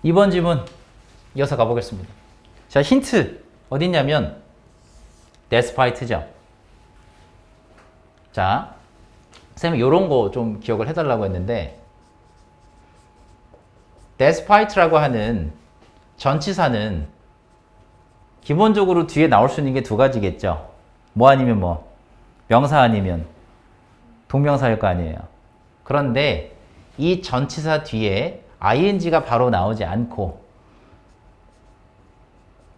이번 질문 이어서 가보겠습니다. 자, 힌트 어딨냐면 despite죠. 자, 쌤이 요런 거 좀 기억을 해달라고 했는데 despite라고 하는 전치사는 기본적으로 뒤에 나올 수 있는 게 두 가지겠죠. 뭐 아니면 뭐 명사 아니면 동명사일 거 아니에요. 그런데 이 전치사 뒤에 ing가 바로 나오지 않고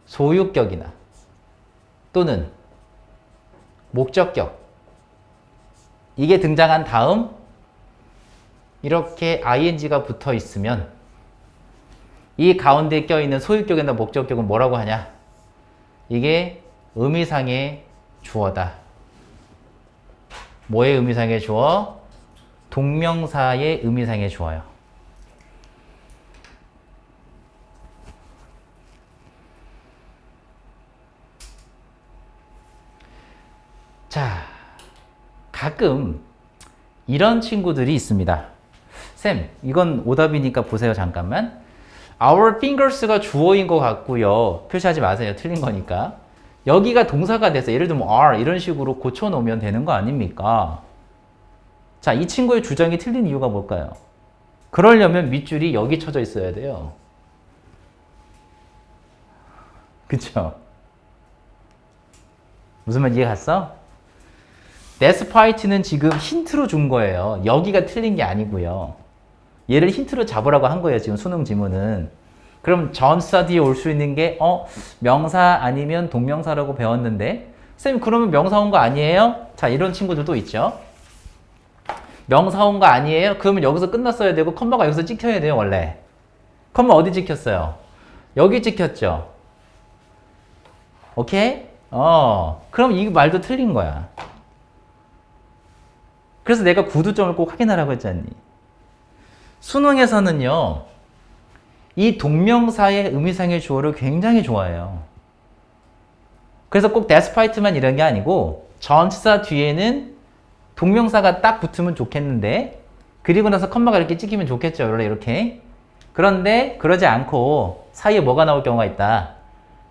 소유격이나 또는 목적격 이게 등장한 다음 이렇게 ing가 붙어 있으면 이 가운데 껴있는 소유격이나 목적격은 뭐라고 하냐? 이게 의미상의 주어다. 뭐의 의미상의 주어? 동명사의 의미상의 주어요. 자, 가끔 이런 친구들이 있습니다. 쌤, 이건 오답이니까 보세요. 잠깐만. Our fingers가 주어인 것 같고요. 표시하지 마세요. 틀린 거니까. 여기가 동사가 돼서 예를 들면 are 이런 식으로 고쳐놓으면 되는 거 아닙니까? 자, 이 친구의 주장이 틀린 이유가 뭘까요? 그러려면 밑줄이 여기 쳐져 있어야 돼요. 그쵸? 무슨 말 이해 갔어? despite는 지금 힌트로 준 거예요. 여기가 틀린 게 아니고요. 얘를 힌트로 잡으라고 한 거예요. 지금 수능 지문은. 그럼 전치사 뒤에 올 수 있는 게 명사 아니면 동명사라고 배웠는데 쌤 그러면 명사 온 거 아니에요? 자, 이런 친구들도 있죠. 명사 온 거 아니에요? 그러면 여기서 끝났어야 되고 컴마가 여기서 찍혀야 돼요. 원래. 컴마 어디 찍혔어요? 여기 찍혔죠. 오케이? 그럼 이 말도 틀린 거야. 그래서 내가 구두점을 꼭 확인하라고 했잖니. 수능에서는요, 이 동명사의 의미상의 주어를 굉장히 좋아해요. 그래서 꼭 despite만 이런 게 아니고 전치사 뒤에는 동명사가 딱 붙으면 좋겠는데 그리고 나서 컴마가 이렇게 찍히면 좋겠죠. 원래 이렇게. 그런데 그러지 않고 사이에 뭐가 나올 경우가 있다.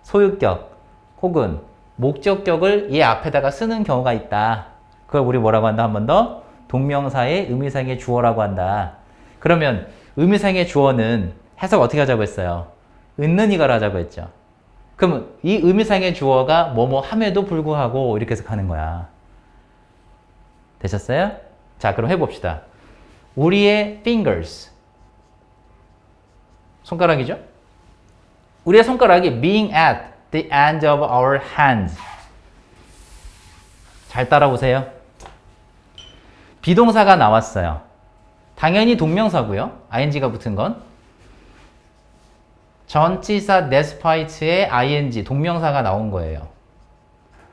소유격 혹은 목적격을 얘 앞에다가 쓰는 경우가 있다. 그걸 우리 뭐라고 한다? 한 번 더. 동명사의 의미상의 주어라고 한다. 그러면 의미상의 주어는 해석 어떻게 하자고 했어요? 은는이가로 하자고 했죠. 그럼 이 의미상의 주어가 뭐뭐 함에도 불구하고 이렇게 해석하는 거야. 되셨어요? 자, 그럼 해봅시다. 우리의 fingers 손가락이죠? 우리의 손가락이 being at the end of our hands. 잘 따라오세요. 비동사가 나왔어요. 당연히 동명사고요. ing가 붙은 건. 전치사 despite의 ing, 동명사가 나온 거예요.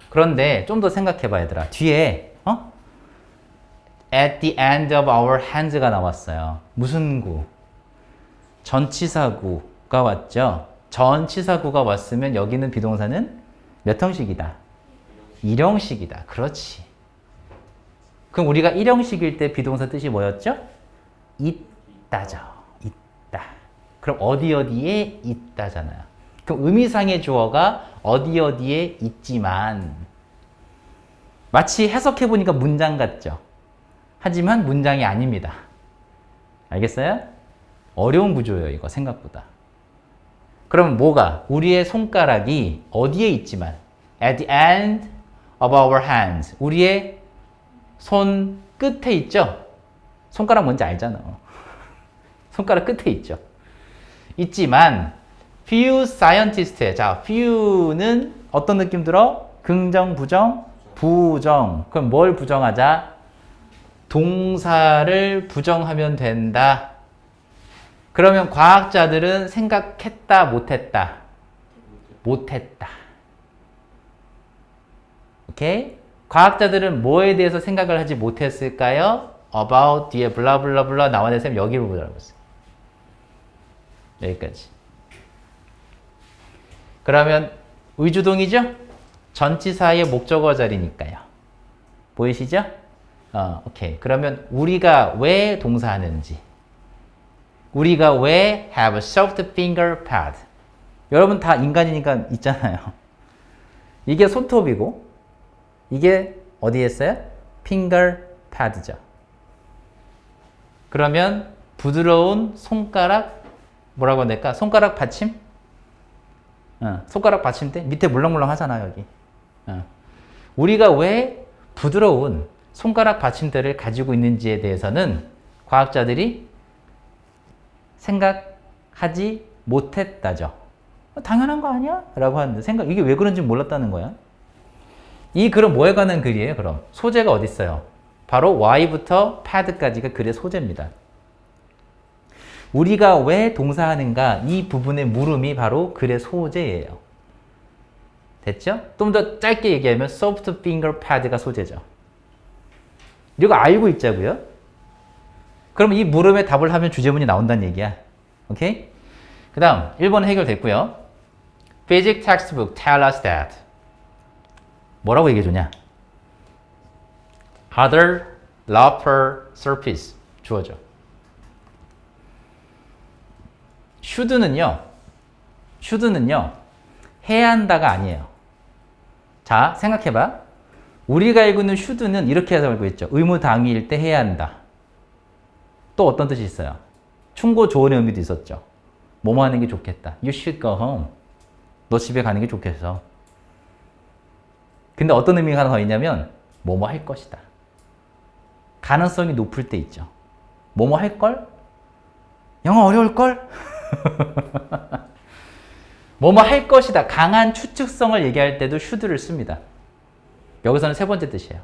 그런데 좀 더 생각해봐 얘들아. 뒤에 at the end of our hands가 나왔어요. 무슨 구? 전치사구가 왔죠. 전치사구가 왔으면 여기는 비동사는 몇 형식이다? 일형식이다. 그렇지. 그럼 우리가 일형식일 때 비동사 뜻이 뭐였죠? 있다죠. 있다. 그럼 어디 어디에 있다잖아요. 그럼 의미상의 주어가 어디 어디에 있지만 마치 해석해보니까 문장 같죠. 하지만 문장이 아닙니다. 알겠어요? 어려운 구조예요. 이거 생각보다. 그러면 뭐가? 우리의 손가락이 어디에 있지만 at the end of our hands. 우리의 손 끝에 있죠? 손가락 뭔지 알잖아. 손가락 끝에 있죠. 있지만 few scientists. 자, few는 어떤 느낌 들어? 긍정, 부정? 부정. 그럼 뭘 부정하자? 동사를 부정하면 된다. 그러면 과학자들은 생각했다, 못했다? 못했다. 오케이? 과학자들은 뭐에 대해서 생각을 하지 못했을까요? about 뒤에 블라블라블라 나와야 쌤 여기를 보자고 했어요. 여기까지. 그러면 의주동이죠? 전치사의 목적어 자리니까요. 보이시죠? 오케이. 그러면 우리가 왜 동사하는지 우리가 왜 have a soft finger pad? 여러분 다 인간이니까 있잖아요. 이게 손톱이고 이게 어디에 있어요? finger pad죠. 그러면 부드러운 손가락 뭐라고 해야 될까? 손가락 받침? 손가락 받침대? 밑에 물렁물렁 하잖아 여기. 우리가 왜 부드러운 손가락 받침대를 가지고 있는지에 대해서는 과학자들이 생각하지 못했다죠. 당연한 거 아니야? 라고 하는데 이게 왜 그런지 몰랐다는 거야. 이 글은 뭐에 관한 글이에요 그럼? 소재가 어디 있어요? 바로 Y부터 pad까지가 글의 소재입니다. 우리가 왜 동사하는가 이 부분의 물음이 바로 글의 소재예요. 됐죠? 좀 더 짧게 얘기하면 soft finger pad가 소재죠. 이거 알고 있자고요? 그럼 이 물음에 답을 하면 주제문이 나온다는 얘기야. 오케이? 그 다음 1번 해결됐고요. Physics textbook tell us that 뭐라고 얘기해주냐? Harder, rougher surface 주어져. should는요 해야 한다가 아니에요. 자 생각해봐. 우리가 알고 있는 should는 이렇게 해서 알고 있죠. 의무당위일 때 해야 한다. 또 어떤 뜻이 있어요? 충고 조언의 의미도 있었죠. 뭐뭐 하는 게 좋겠다. You should go home. 너 집에 가는 게 좋겠어. 근데 어떤 의미가 하나 더 있냐면 뭐뭐 할 것이다. 가능성이 높을 때 있죠. 뭐뭐 할걸? 영어 어려울걸? 뭐뭐 할 것이다. 강한 추측성을 얘기할 때도 should를 씁니다. 여기서는 세 번째 뜻이에요.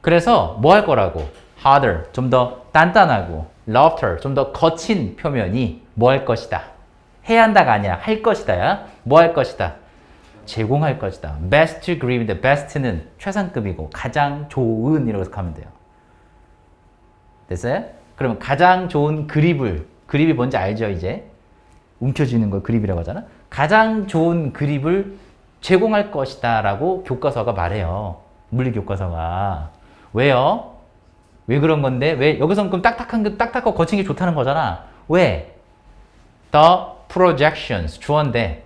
그래서 뭐 할 거라고? harder, 좀 더 단단하고 rougher, 좀 더 거친 표현이 뭐 할 것이다. 해야 한다가 아니라 할 것이다야. 뭐 할 것이다. 제공할 것이다. best grip인데 best는 최상급이고 가장 좋은 이라고 하면 돼요. 됐어요? 그러면 가장 좋은 그립이 뭔지 알죠 이제? 움켜쥐는 걸 그립이라고 하잖아. 가장 좋은 그립을 제공할 것이다 라고 교과서가 말해요. 물리교과서가. 왜요? 왜 그런 건데? 왜 여기서는 그럼 딱딱하고 거친 게 좋다는 거잖아. 왜? The projections 주어인데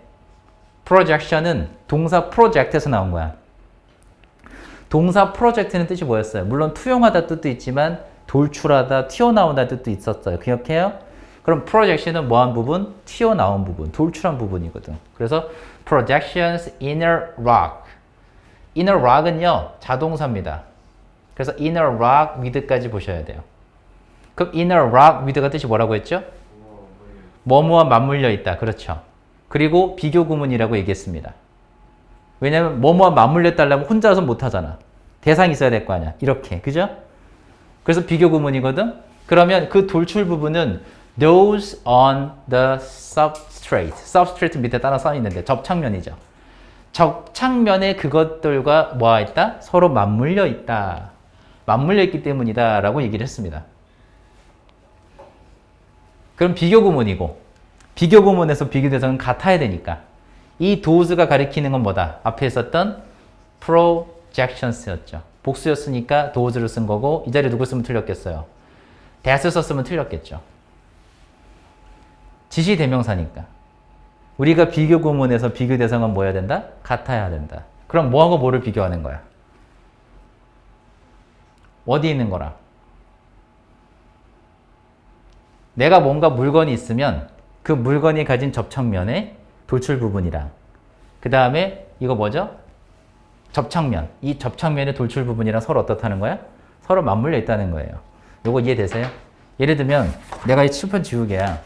projection은 동사 project에서 나온 거야. 동사 project는 뜻이 뭐였어요? 물론 투영하다 뜻도 있지만 돌출하다, 튀어나온다 뜻도 있었어요. 기억해요? 그럼 projection은 뭐한 부분? 튀어나온 부분, 돌출한 부분이거든. 그래서 projections inner rock. inner rock은요, 자동사입니다. 그래서 inner rock with까지 보셔야 돼요. 그럼 inner rock with가 뜻이 뭐라고 했죠? 뭐뭐와 맞물려 있다. 그렇죠. 그리고 비교 구문이라고 얘기했습니다. 왜냐면 뭐뭐와 맞물려 있다면 혼자서 못하잖아. 대상이 있어야 될 거 아니야. 이렇게. 그죠? 그래서 비교 구문이거든. 그러면 그 돌출 부분은 those on the substrate. substrate 밑에 따라 써 있는데 접착면이죠. 접착면에 그것들과 뭐가 있다? 서로 맞물려 있다. 맞물려 있기 때문이다 라고 얘기를 했습니다. 그럼 비교 구문이고 비교 구문에서 비교 대상은 같아야 되니까 이 does가 가리키는 건 뭐다? 앞에 있었던 projections였죠. 복수였으니까 does를 쓴 거고 이 자리에 누구 쓰면 틀렸겠어요? that 썼으면 틀렸겠죠. 지시대명사니까. 우리가 비교 구문에서 비교 대상은 뭐여야 된다? 같아야 된다. 그럼 뭐하고 뭐를 비교하는 거야? 어디 있는 거라? 내가 뭔가 물건이 있으면 그 물건이 가진 접착면의 돌출 부분이랑 그 다음에 이거 뭐죠? 접착면. 이 접착면의 돌출 부분이랑 서로 어떻다는 거야? 서로 맞물려 있다는 거예요. 요거 이해되세요? 예를 들면 내가 이 칠판 지우개야.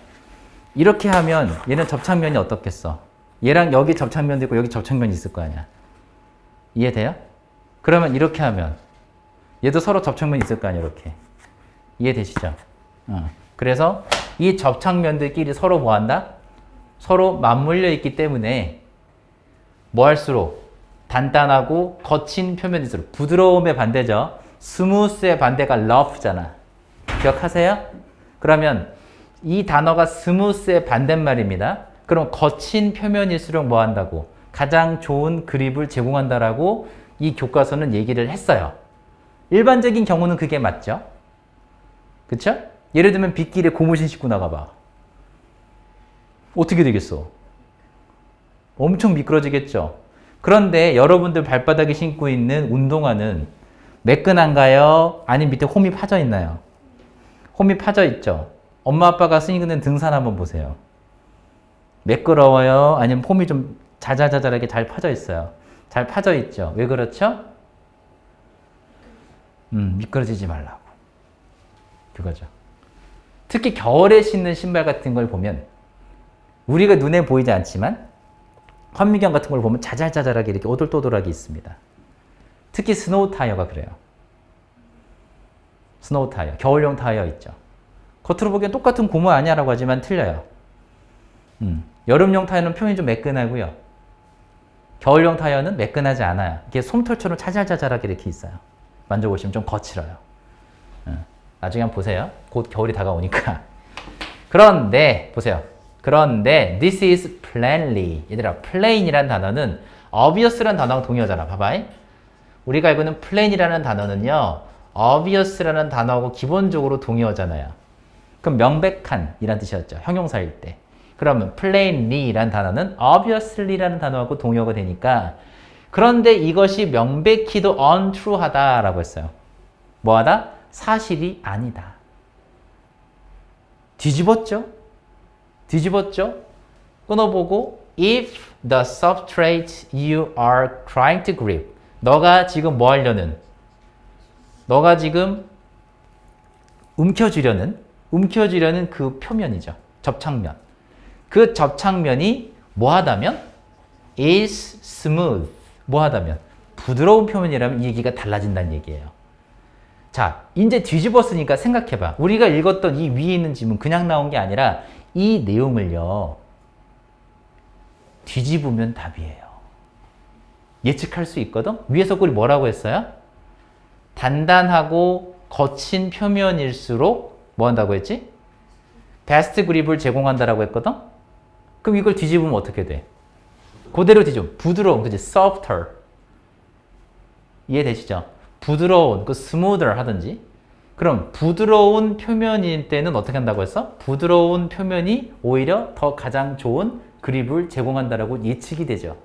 이렇게 하면 얘는 접착면이 어떻겠어? 얘랑 여기 접착면도 있고 여기 접착면이 있을 거 아니야. 이해돼요? 그러면 이렇게 하면 얘도 서로 접착면이 있을 거 아니야. 이렇게. 이해되시죠? 그래서 이 접착면들끼리 서로 뭐 한다? 서로 맞물려 있기 때문에 뭐 할수록 단단하고 거친 표면일수록 부드러움의 반대죠. 스무스의 반대가 rough잖아. 기억하세요? 그러면 이 단어가 스무스의 반대말입니다. 그럼 거친 표면일수록 뭐 한다고? 가장 좋은 그립을 제공한다라고 이 교과서는 얘기를 했어요. 일반적인 경우는 그게 맞죠? 그쵸? 예를 들면 빗길에 고무신 신고 나가봐. 어떻게 되겠어? 엄청 미끄러지겠죠? 그런데 여러분들 발바닥에 신고 있는 운동화는 매끈한가요? 아니면 밑에 홈이 파져 있나요? 홈이 파져 있죠? 엄마 아빠가 쓰는 등산 한번 보세요. 매끄러워요? 아니면 홈이 좀 자잘자잘하게 잘 파져 있어요? 잘 파져 있죠? 왜 그렇죠? 미끄러지지 말라고. 그거죠. 특히 겨울에 신는 신발 같은 걸 보면 우리가 눈에 보이지 않지만 현미경 같은 걸 보면 자잘자잘하게 이렇게 오돌토돌하게 있습니다. 특히 스노우 타이어가 그래요. 스노우 타이어, 겨울용 타이어 있죠. 겉으로 보기엔 똑같은 고무 아니야라고 하지만 틀려요. 여름용 타이어는 표면이 좀 매끈하고요. 겨울용 타이어는 매끈하지 않아요. 이게 솜털처럼 자잘자잘하게 이렇게 있어요. 만져보시면 좀 거칠어요. 나중에 한번 보세요. 곧 겨울이 다가오니까. 그런데 보세요. 그런데 this is plainly. 얘들아, plain이라는 단어는 obvious이라는 단어랑 동의어잖아. 봐봐. 우리가 알고 있는 plain이라는 단어는요. obvious라는 단어하고 기본적으로 동의어잖아요. 그럼 명백한 이란 뜻이었죠. 형용사일 때. 그러면 plainly라는 단어는 obviously라는 단어하고 동의어가 되니까 그런데 이것이 명백히도 untrue하다라고 했어요. 뭐하다? 사실이 아니다. 뒤집었죠? 뒤집었죠? 끊어보고 if the substrate you are trying to grip 너가 지금 뭐 하려는 너가 지금 움켜쥐려는 그 표면이죠. 접착면. 그 접착면이 뭐하다면 is smooth. 뭐하다면 부드러운 표면이라면 이 얘기가 달라진다는 얘기예요. 자, 이제 뒤집었으니까 생각해봐. 우리가 읽었던 이 위에 있는 지문 그냥 나온 게 아니라 이 내용을요. 뒤집으면 답이에요. 예측할 수 있거든? 위에서 꼴이 뭐라고 했어요? 단단하고 거친 표면일수록 뭐 한다고 했지? 베스트 그립을 제공한다라고 했거든? 그럼 이걸 뒤집으면 어떻게 돼? 그대로 뒤집어. 부드러운, 그치? softer. 이해되시죠? 부드러운, 그 smoother 하든지. 그럼 부드러운 표면일 때는 어떻게 한다고 했어? 부드러운 표면이 오히려 더 가장 좋은 그립을 제공한다라고 예측이 되죠.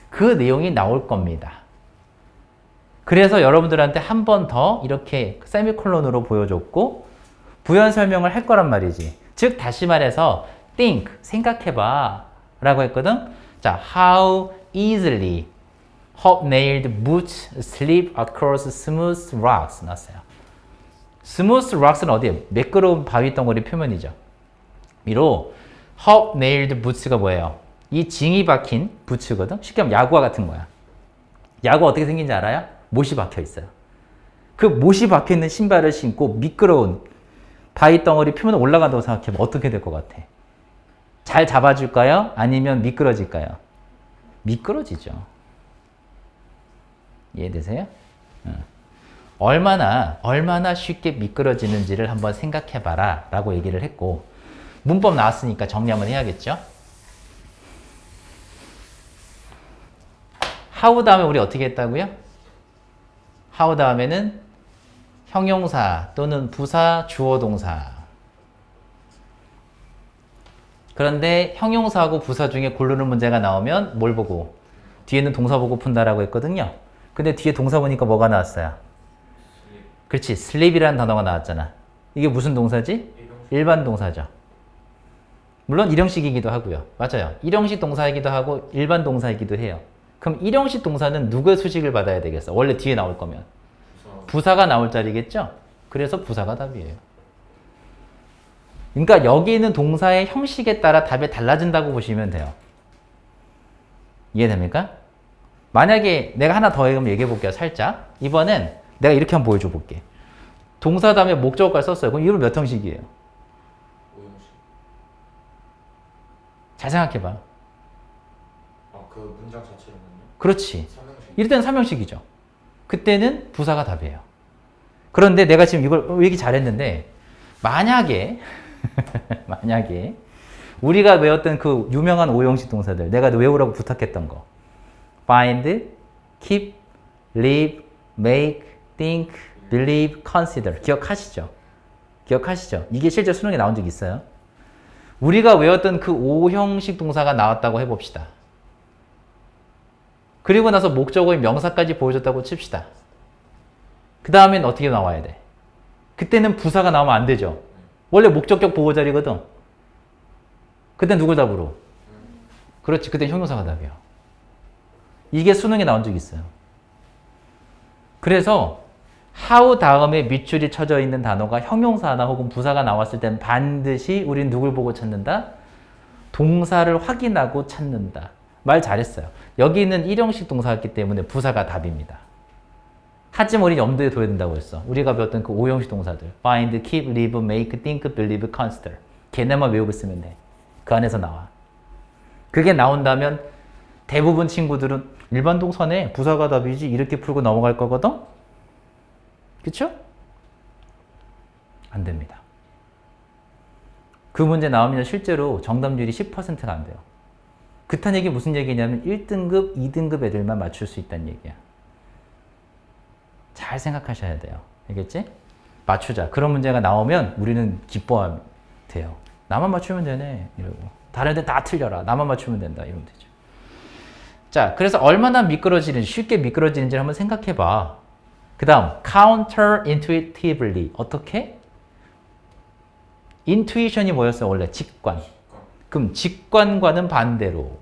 그 내용이 나올 겁니다. 그래서 여러분들한테 한 번 더 이렇게 세미콜론으로 보여줬고 부연 설명을 할 거란 말이지. 즉 다시 말해서 think, 생각해봐 라고 했거든. 자, how easily hobnailed boots slip across smooth rocks 나왔어요. smooth rocks는 어디에? 매끄러운 바위 덩어리 표면이죠. 위로 hobnailed boots가 뭐예요? 이 징이 박힌 부츠거든. 쉽게 말하면 야구화 같은 거야. 야구 어떻게 생긴지 알아요? 못이 박혀 있어요. 그 못이 박혀 있는 신발을 신고 미끄러운 바위 덩어리 표면에 올라간다고 생각해보면 어떻게 될 것 같아? 잘 잡아줄까요? 아니면 미끄러질까요? 미끄러지죠. 이해되세요? 얼마나 쉽게 미끄러지는지를 한번 생각해봐라 라고 얘기를 했고 문법 나왔으니까 정리 한번 해야겠죠? how 다음에 우리 어떻게 했다고요? how 다음에는 형용사 또는 부사, 주어, 동사. 그런데 형용사하고 부사 중에 고르는 문제가 나오면 뭘 보고? 뒤에는 동사 보고 푼다라고 했거든요. 근데 뒤에 동사 보니까 뭐가 나왔어요? 그렇지, sleep이라는 단어가 나왔잖아. 이게 무슨 동사지? 일반 동사죠. 물론 일형식이기도 하고요. 맞아요. 일형식 동사이기도 하고 일반 동사이기도 해요. 그럼 일형식 동사는 누구의 수식을 받아야 되겠어? 원래 뒤에 나올 거면. 부사가 나올 자리겠죠? 그래서 부사가 답이에요. 그러니까 여기 있는 동사의 형식에 따라 답이 달라진다고 보시면 돼요. 이해됩니까? 만약에 내가 하나 더 얘기해 볼게요. 살짝. 이번엔 내가 이렇게 한번 보여줘 볼게. 동사 다음에 목적어까지 썼어요. 그럼 이건 몇 형식이에요? 5형식. 잘 생각해봐. 아, 그 문장 자체로는요? 그렇지. 3형식. 이럴 때는 3형식이죠. 그때는 부사가 답이에요. 그런데 내가 지금 이걸 얘기 잘했는데 만약에 우리가 외웠던 그 유명한 5형식 동사들 내가 외우라고 부탁했던 거 find, keep, live, make, think, believe, consider 기억하시죠? 기억하시죠? 이게 실제 수능에 나온 적이 있어요. 우리가 외웠던 그 O형식 동사가 나왔다고 해봅시다. 그리고 나서 목적어인 명사까지 보여줬다고 칩시다. 그 다음엔 어떻게 나와야 돼? 그때는 부사가 나오면 안 되죠. 원래 목적격 보호 자리거든. 그때 누굴 답으로? 그렇지. 그때 형용사가 답이야. 이게 수능에 나온 적이 있어요. 그래서 how 다음에 밑줄이 쳐져 있는 단어가 형용사나 혹은 부사가 나왔을 땐 반드시 우린 누굴 보고 찾는다? 동사를 확인하고 찾는다. 말 잘했어요. 여기는 일형식 동사였기 때문에 부사가 답입니다. 하지만 우리 염두에 둬야 된다고 했어. 우리가 배웠던 그 오형식 동사들. find, keep, live, make, think, believe, consider. 걔네만 외우고 있으면 돼. 그 안에서 나와. 그게 나온다면 대부분 친구들은 일반 동사네. 부사가 답이지. 이렇게 풀고 넘어갈 거거든? 그쵸? 안 됩니다. 그 문제 나오면 실제로 정답률이 10%가 안 돼요. 그딴 얘기 무슨 얘기냐면 1등급, 2등급 애들만 맞출 수 있다는 얘기야. 잘 생각하셔야 돼요. 알겠지? 맞추자. 그런 문제가 나오면 우리는 기뻐하면 돼요. 나만 맞추면 되네. 이러고. 다른 애들 다 틀려라. 나만 맞추면 된다. 이러면 되죠. 자, 그래서 얼마나 미끄러지는지, 쉽게 미끄러지는지를 한번 생각해 봐. 그 다음, counterintuitively. 어떻게? intuition이 뭐였어요? 원래 직관. 그럼 직관과는 반대로.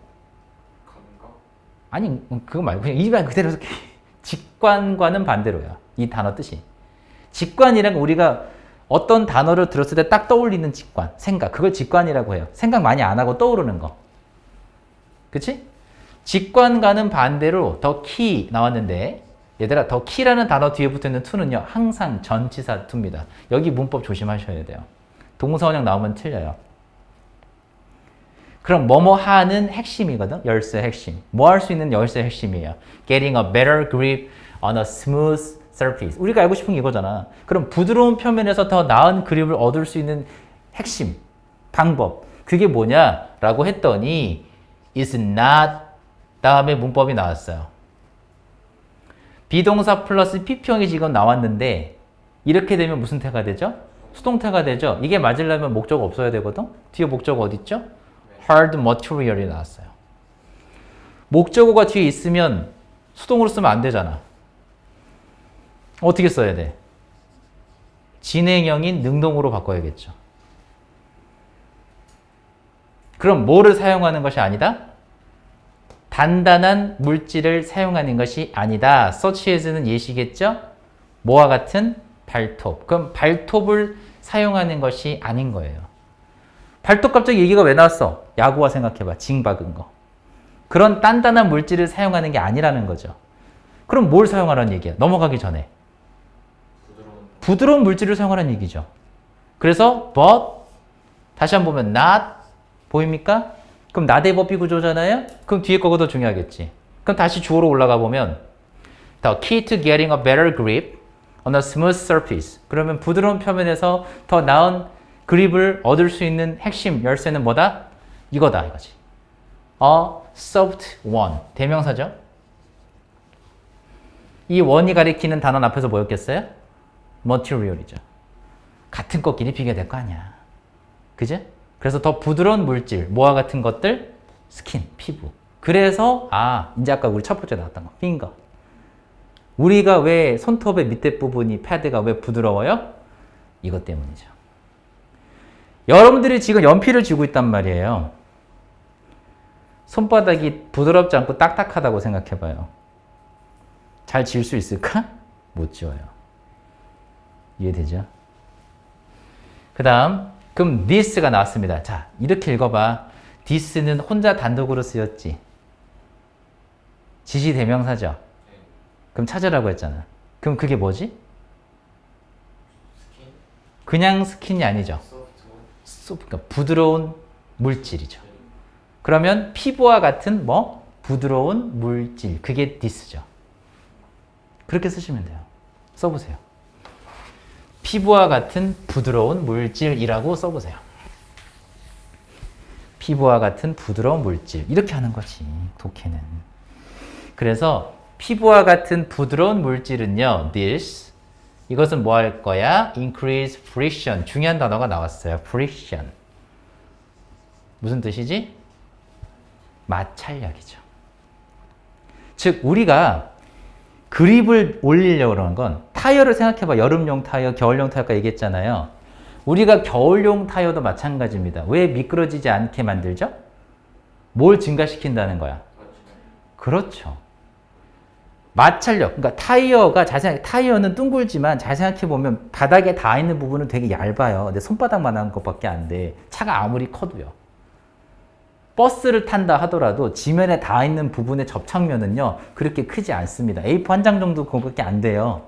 감각? 아니, 그거 말고 그냥 이 말 그대로 쓸게. 직관과는 반대로야. 이 단어 뜻이. 직관이란 우리가 어떤 단어를 들었을 때 딱 떠올리는 직관, 생각. 그걸 직관이라고 해요. 생각 많이 안 하고 떠오르는 거. 그치? 직관과는 반대로 더 키 나왔는데 얘들아 더 키라는 단어 뒤에 붙어있는 to는요. 항상 전치사 to입니다. 여기 문법 조심하셔야 돼요. 동사원형 나오면 틀려요. 그럼 뭐뭐 하는 핵심이거든. 열쇠 핵심. 뭐 할 수 있는 열쇠 핵심이에요. Getting a better grip on a smooth surface. 우리가 알고 싶은 게 이거잖아. 그럼 부드러운 표면에서 더 나은 그립을 얻을 수 있는 핵심, 방법. 그게 뭐냐라고 했더니 is not 다음에 문법이 나왔어요. 비동사 플러스 PP형이 지금 나왔는데 이렇게 되면 무슨 태가 되죠? 수동태가 되죠. 이게 맞으려면 목적어 없어야 되거든. 뒤에 목적어 어디 있죠? hard material이 나왔어요. 목적어가 뒤에 있으면 수동으로 쓰면 안 되잖아. 어떻게 써야 돼? 진행형인 능동으로 바꿔야겠죠. 그럼 뭐를 사용하는 것이 아니다? 단단한 물질을 사용하는 것이 아니다. such as는 예시겠죠? 뭐와 같은? 발톱. 그럼 발톱을 사용하는 것이 아닌 거예요. 발톱 갑자기 얘기가 왜 나왔어? 야구와 생각해봐. 징 박은 거. 그런 단단한 물질을 사용하는 게 아니라는 거죠. 그럼 뭘 사용하라는 얘기야? 넘어가기 전에. 부드러운 물질을 사용하라는 얘기죠. 그래서 but 다시 한번 보면 not 보입니까? 그럼 not의 법비 구조잖아요? 그럼 뒤에 거가 더 중요하겠지. 그럼 다시 주어로 올라가 보면 the key to getting a better grip on a smooth surface. 그러면 부드러운 표면에서 더 나은 그립을 얻을 수 있는 핵심 열쇠는 뭐다? 이거다 이거지. A soft one. 대명사죠. 이 원이 가리키는 단어는 앞에서 뭐였겠어요? material이죠. 같은 것끼리 비교될 거 아니야. 그죠? 그래서 더 부드러운 물질, 뭐와 같은 것들? 스킨, 피부. 그래서 이제 아까 우리 첫 번째 나왔던 거, finger. 우리가 왜 손톱의 밑에 부분이 패드가 왜 부드러워요? 이것 때문이죠. 여러분들이 지금 연필을 쥐고 있단 말이에요. 손바닥이 부드럽지 않고 딱딱하다고 생각해봐요. 잘 지울 수 있을까? 못 지워요. 이해되죠? 그 다음 그럼 this가 나왔습니다. 자, 이렇게 읽어봐. this는 혼자 단독으로 쓰였지. 지시대명사죠. 그럼 찾으라고 했잖아. 그럼 그게 뭐지? 스킨? 그냥 스킨이 아니죠. 그러니까 부드러운 물질이죠. 그러면 피부와 같은 뭐? 부드러운 물질. 그게 this죠. 그렇게 쓰시면 돼요. 써보세요. 피부와 같은 부드러운 물질이라고 써보세요. 피부와 같은 부드러운 물질. 이렇게 하는 거지, 독해는. 그래서 피부와 같은 부드러운 물질은요, this 이것은 뭐 할 거야? increase friction. 중요한 단어가 나왔어요. friction. 무슨 뜻이지? 마찰력이죠. 즉 우리가 그립을 올리려고 그러는 건 타이어를 생각해봐. 여름용 타이어, 겨울용 타이어 아까 얘기했잖아요. 우리가 겨울용 타이어도 마찬가지입니다. 왜 미끄러지지 않게 만들죠? 뭘 증가시킨다는 거야? 그렇죠. 마찰력. 그러니까 타이어는 둥글지만 잘 생각해보면 바닥에 닿아 있는 부분은 되게 얇아요. 내 손바닥만한 것밖에 안 돼. 차가 아무리 커도요. 버스를 탄다 하더라도 지면에 닿아 있는 부분의 접착면은요, 그렇게 크지 않습니다. A4 한 장 정도 그거밖에 안 돼요.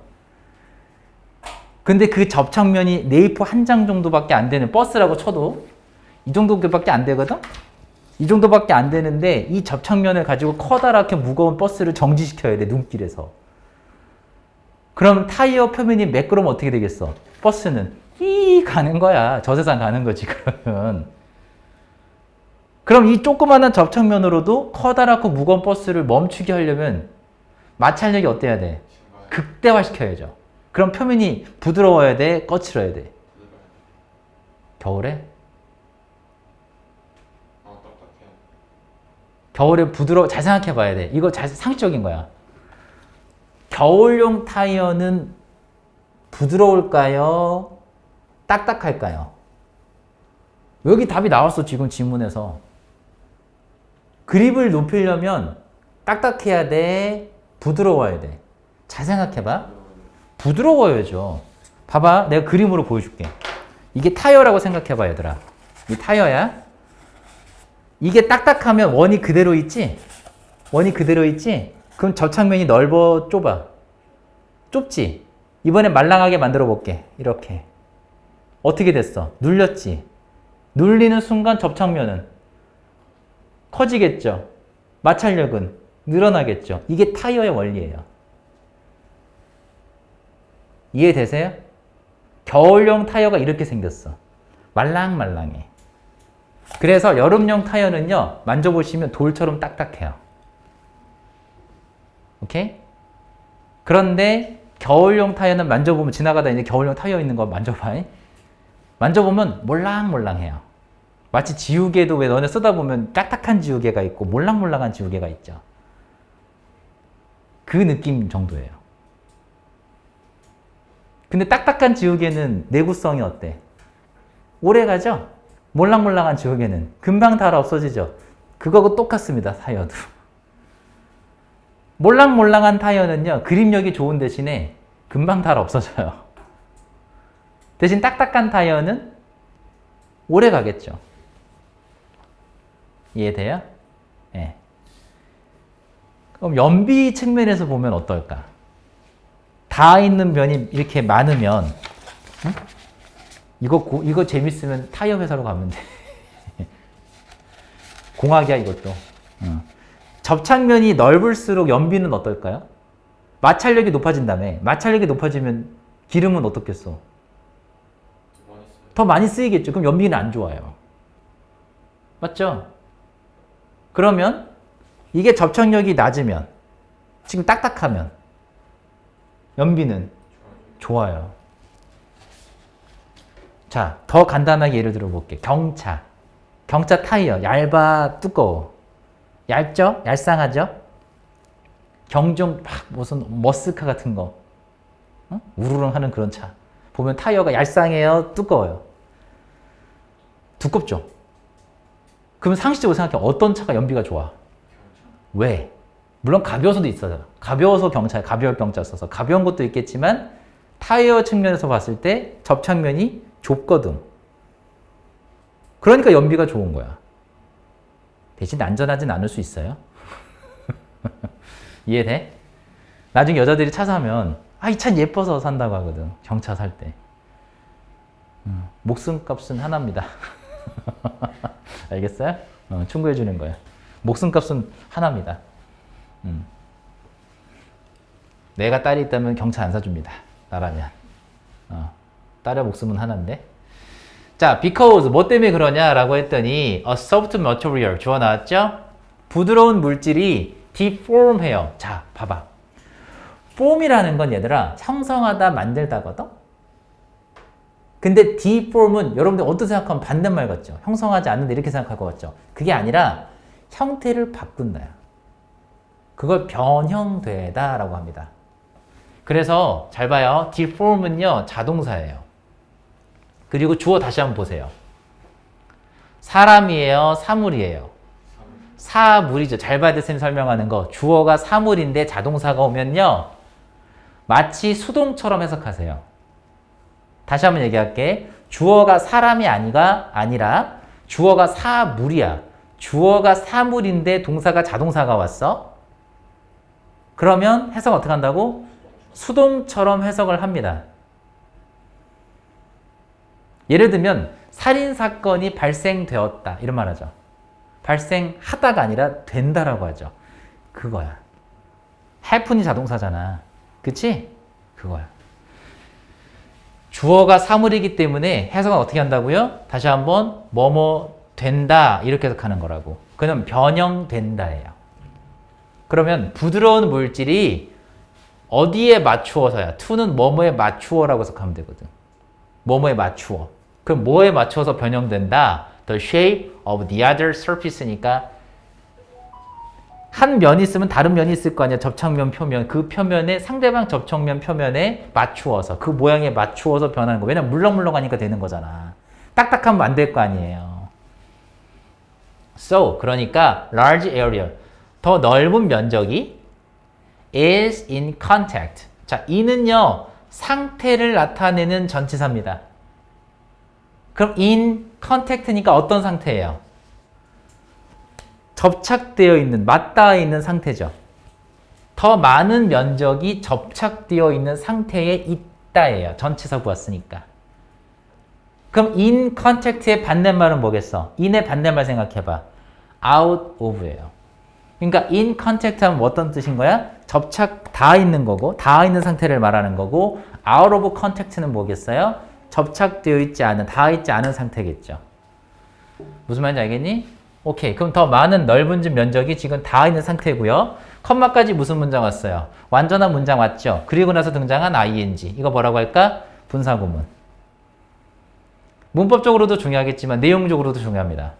근데 그 접착면이 A4 한 장 정도밖에 안 되는 버스라고 쳐도 이 정도밖에 안 되거든? 이 정도밖에 안 되는데 이 접착면을 가지고 커다랗게 무거운 버스를 정지시켜야 돼, 눈길에서. 그럼 타이어 표면이 매끄러우면 어떻게 되겠어? 버스는 가는 거야. 저 세상 가는 거지, 그러면. 그럼 이 조그마한 접착면으로도 커다랗고 무거운 버스를 멈추게 하려면 마찰력이 어때야 돼? 극대화시켜야죠. 그럼 표면이 부드러워야 돼? 거칠어야 돼? 겨울에? 겨울에 잘 생각해 봐야 돼. 이거 상식적인 거야. 겨울용 타이어는 부드러울까요? 딱딱할까요? 여기 답이 나왔어, 지금 질문에서. 그립을 높이려면 딱딱해야 돼? 부드러워야 돼? 잘 생각해봐. 부드러워야죠. 봐봐, 내가 그림으로 보여줄게. 이게 타이어라고 생각해봐, 얘들아. 이 타이어야. 이게 딱딱하면 원이 그대로 있지? 원이 그대로 있지? 그럼 접착면이 넓어, 좁아? 좁지? 이번에 말랑하게 만들어 볼게. 이렇게. 어떻게 됐어? 눌렸지? 눌리는 순간 접착면은 커지겠죠? 마찰력은 늘어나겠죠? 이게 타이어의 원리예요. 이해되세요? 겨울용 타이어가 이렇게 생겼어. 말랑말랑해. 그래서 여름용 타이어는요, 만져보시면 돌처럼 딱딱해요. 오케이? 그런데 겨울용 타이어는 만져보면, 지나가다 이제 겨울용 타이어 있는 거 만져봐. 만져보면 몰랑몰랑해요. 마치 지우개도 왜 너네 쓰다 보면 딱딱한 지우개가 있고 몰랑몰랑한 지우개가 있죠. 그 느낌 정도예요. 근데 딱딱한 지우개는 내구성이 어때? 오래 가죠? 몰랑몰랑한 지우개는 금방 닳아 없어지죠? 그거하고 똑같습니다, 타이어도. 몰랑몰랑한 타이어는요, 그립력이 좋은 대신에 금방 닳아 없어져요. 대신 딱딱한 타이어는 오래 가겠죠. 이해돼요? 네. 그럼 연비 측면에서 보면 어떨까? 닿아 있는 면이 이렇게 많으면, 응? 이거 재밌으면 타이어 회사로 가면 돼. 공학이야, 이것도. 접착면이 넓을수록 연비는 어떨까요? 마찰력이 높아진다며. 마찰력이 높아지면 기름은 어떻겠어? 더 많이 쓰이겠죠. 그럼 연비는 안 좋아요. 맞죠? 그러면 이게 접착력이 낮으면, 지금 딱딱하면 연비는 좋아요. 자, 더 간단하게 예를 들어볼게. 경차 타이어 얇아, 두꺼워? 얇죠? 얄쌍하죠? 경종 막 무슨 머스카 같은 거, 어? 우르릉 하는 그런 차 보면 타이어가 얄쌍해요, 두꺼워요? 두껍죠? 그럼 상식적으로 생각해. 어떤 차가 연비가 좋아? 왜? 물론 가벼워서도 있어요. 가벼워서 가벼울 경차 써서 가벼운 것도 있겠지만 타이어 측면에서 봤을 때 접착면이 좁거든. 그러니까 연비가 좋은 거야. 대신 안전하진 않을 수 있어요. 이해돼? 나중에 여자들이 차 사면 이 차는 예뻐서 산다고 하거든. 경차 살 때. 목숨값은 하나입니다. 알겠어요? 충고해 주는 거야. 목숨값은 하나입니다. 내가 딸이 있다면 경차 안 사줍니다. 나라면. 딸의 목숨은 하나인데. 자, because 뭐 때문에 그러냐라고 했더니 a soft material 주어 나왔죠? 부드러운 물질이 deform해요. 자, 봐봐. form이라는 건 얘들아 형성하다 만들다거든. 근데 deform은 여러분들 어떻게 생각하면 반대말 같죠? 형성하지 않는데 이렇게 생각할 것 같죠? 그게 아니라 형태를 바꾼다. 그걸 변형되다 라고 합니다. 그래서 잘 봐요. deform은요 자동사예요. 그리고 주어 다시 한번 보세요. 사람이에요? 사물이에요? 사물이죠. 잘 봐야 돼, 쌤 설명하는 거. 주어가 사물인데 자동사가 오면요 마치 수동처럼 해석하세요. 다시 한번 얘기할게. 주어가 사람이 아니라 주어가 사물이야. 주어가 사물인데 동사가 자동사가 왔어. 그러면 해석 어떻게 한다고? 수동처럼 해석을 합니다. 예를 들면 살인사건이 발생되었다 이런 말 하죠. 발생하다가 아니라 된다라고 하죠. 그거야. happen이 자동사잖아. 그치? 그거야. 주어가 사물이기 때문에 해석은 어떻게 한다고요? 다시 한번 뭐뭐 된다 이렇게 해석하는 거라고. 그럼 변형된다예요. 그러면 부드러운 물질이 어디에 맞추어서야? to는 뭐뭐에 맞추어라고 해석하면 되거든. 뭐뭐에 맞추어. 그럼 뭐에 맞춰서 변형된다? The shape of the other surface니까 한 면이 있으면 다른 면이 있을 거 아니야. 접착면 표면. 그 표면에 상대방 접촉면 표면에 맞추어서 그 모양에 맞추어서 변하는 거. 왜냐면 물렁물렁하니까 되는 거잖아. 딱딱하면 안 될 거 아니에요. So 그러니까 large area 더 넓은 면적이 is in contact. 자, 이는요 상태를 나타내는 전치사입니다. 그럼 in contact니까 어떤 상태예요? 접착되어 있는, 맞닿아 있는 상태죠. 더 많은 면적이 접착되어 있는 상태에 있다예요. 전치사 구했으니까. 그럼 in contact의 반대말은 뭐겠어? in의 반대말 생각해봐. out of예요. 그러니까 in contact 하면 어떤 뜻인 거야? 접착 닿아 있는 거고, 닿아 있는 상태를 말하는 거고, out of contact는 뭐겠어요? 접착되어 있지 않은, 닿아 있지 않은 상태겠죠. 무슨 말인지 알겠니? 오케이. 그럼 더 많은 넓은 면적이 지금 닿아 있는 상태고요. 컴마까지 무슨 문장 왔어요? 완전한 문장 왔죠? 그리고 나서 등장한 ing. 이거 뭐라고 할까? 분사구문. 문법적으로도 중요하겠지만 내용적으로도 중요합니다.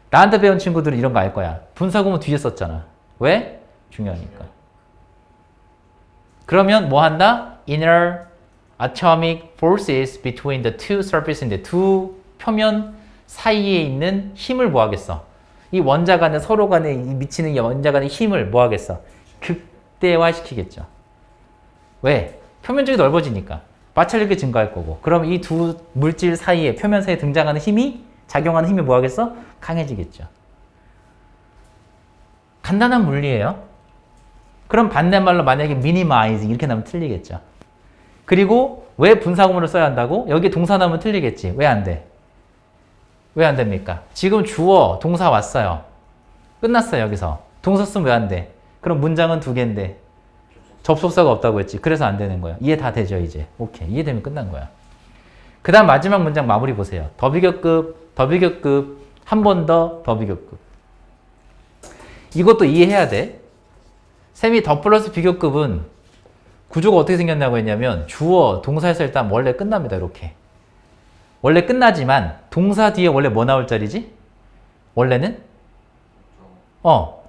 나한테 배운 친구들은 이런 거 알 거야. 분사구문 뒤에 썼잖아. 왜? 중요하니까. 그러면 뭐 한다? Inner atomic forces between the two surfaces인데 두 표면 사이에 있는 힘을 뭐 하겠어? 이 원자 간에 서로 간에 미치는 원자 간의 힘을 뭐 하겠어? 극대화시키겠죠. 왜? 표면적이 넓어지니까. 마찰력이 증가할 거고. 그럼 이 두 물질 사이에 표면 사이에 등장하는 힘이 작용하는 힘이 뭐 하겠어? 강해지겠죠. 간단한 물리예요. 그럼 반대말로 만약에 minimizing 이렇게 나오면 틀리겠죠. 그리고 왜 분사구문을 써야 한다고? 여기 동사 나오면 틀리겠지. 왜 안 돼? 왜 안 됩니까? 지금 주어, 동사 왔어요. 끝났어요, 여기서. 동사 쓰면 왜 안 돼? 그럼 문장은 두 개인데 접속사가 없다고 했지. 그래서 안 되는 거야. 이해 다 되죠, 이제? 오케이. 이해되면 끝난 거야. 그 다음 마지막 문장 마무리 보세요. 더 비교급, 한 번 더 비교급. 이것도 이해해야 돼. 쌤이 더 플러스 비교급은 구조가 어떻게 생겼냐고 했냐면 주어, 동사에서 일단 원래 끝납니다. 이렇게. 원래 끝나지만 동사 뒤에 원래 뭐 나올 자리지? 원래는?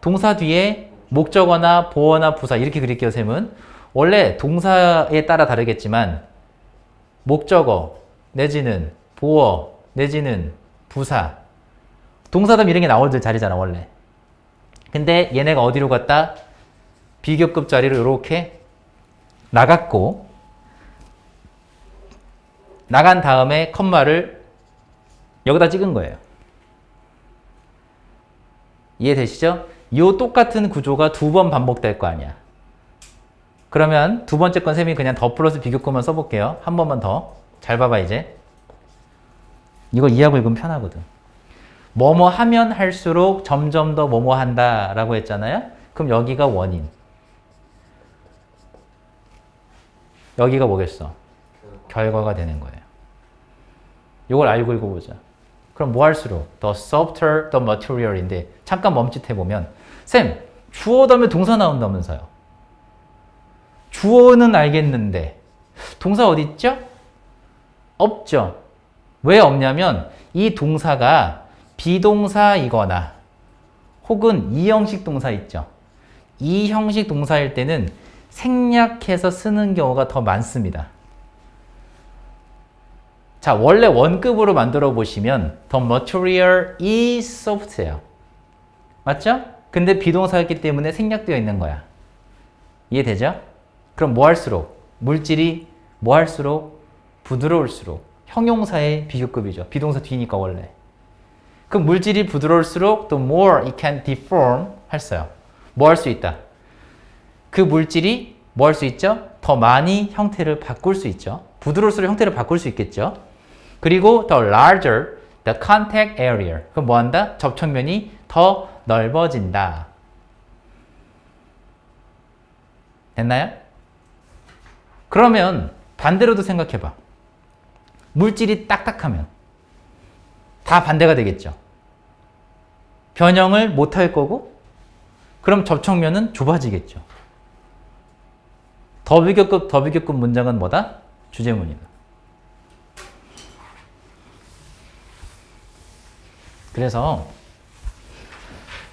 동사 뒤에 목적어나 보어나 부사 이렇게 그릴게요, 쌤은. 원래 동사에 따라 다르겠지만 목적어 내지는 보어 내지는 부사 동사 다음 이런 게 나올 자리잖아, 원래. 근데 얘네가 어디로 갔다? 비교급 자리로 이렇게 나갔고 나간 다음에 컴마를 여기다 찍은 거예요. 이해되시죠? 이 똑같은 구조가 두 번 반복될 거 아니야. 그러면 두 번째 건 쌤이 그냥 더 플러스 비교급만 써볼게요. 한 번만 더. 잘 봐봐 이제. 이거 이해하고 읽으면 편하거든. 뭐뭐 하면 할수록 점점 더 뭐뭐 한다 라고 했잖아요. 그럼 여기가 원인. 여기가 뭐겠어? 결과가 되는 거예요. 이걸 알고 읽어보자. 그럼 뭐 할수록? The softer the material인데 잠깐 멈칫해보면 쌤, 주어 다음에 동사 나온다면서요. 주어는 알겠는데 동사 어디 있죠? 없죠. 왜 없냐면 이 동사가 비동사이거나 혹은 이 형식 동사 있죠. 이 형식 동사일 때는 생략해서 쓰는 경우가 더 많습니다. 자, 원래 원급으로 만들어 보시면 the material is soft예요. 맞죠? 근데 비동사였기 때문에 생략되어 있는 거야. 이해되죠? 그럼 뭐 할수록? 물질이 뭐 할수록? 부드러울수록. 형용사의 비교급이죠. 비동사 뒤니까 원래. 그럼 물질이 부드러울수록 the more it can deform 했어요. 뭐 할 수 있다? 그 물질이 뭐 할 수 있죠? 더 많이 형태를 바꿀 수 있죠. 부드러울수록 형태를 바꿀 수 있겠죠. 그리고 the larger the contact area. 그럼 뭐 한다? 접촉면이 더 넓어진다. 됐나요? 그러면 반대로도 생각해봐. 물질이 딱딱하면 다 반대가 되겠죠. 변형을 못할 거고 그럼 접촉면은 좁아지겠죠. 더 비교급 문장은 뭐다? 주제문이다. 그래서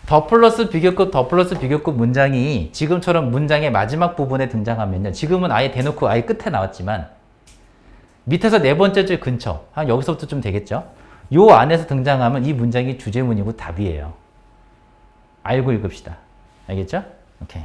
더 플러스 비교급 문장이 지금처럼 문장의 마지막 부분에 등장하면요. 지금은 아예 대놓고 아예 끝에 나왔지만 밑에서 네 번째 줄 근처, 한 여기서부터 좀 되겠죠? 요 안에서 등장하면 이 문장이 주제문이고 답이에요. 알고 읽읍시다. 알겠죠? 오케이.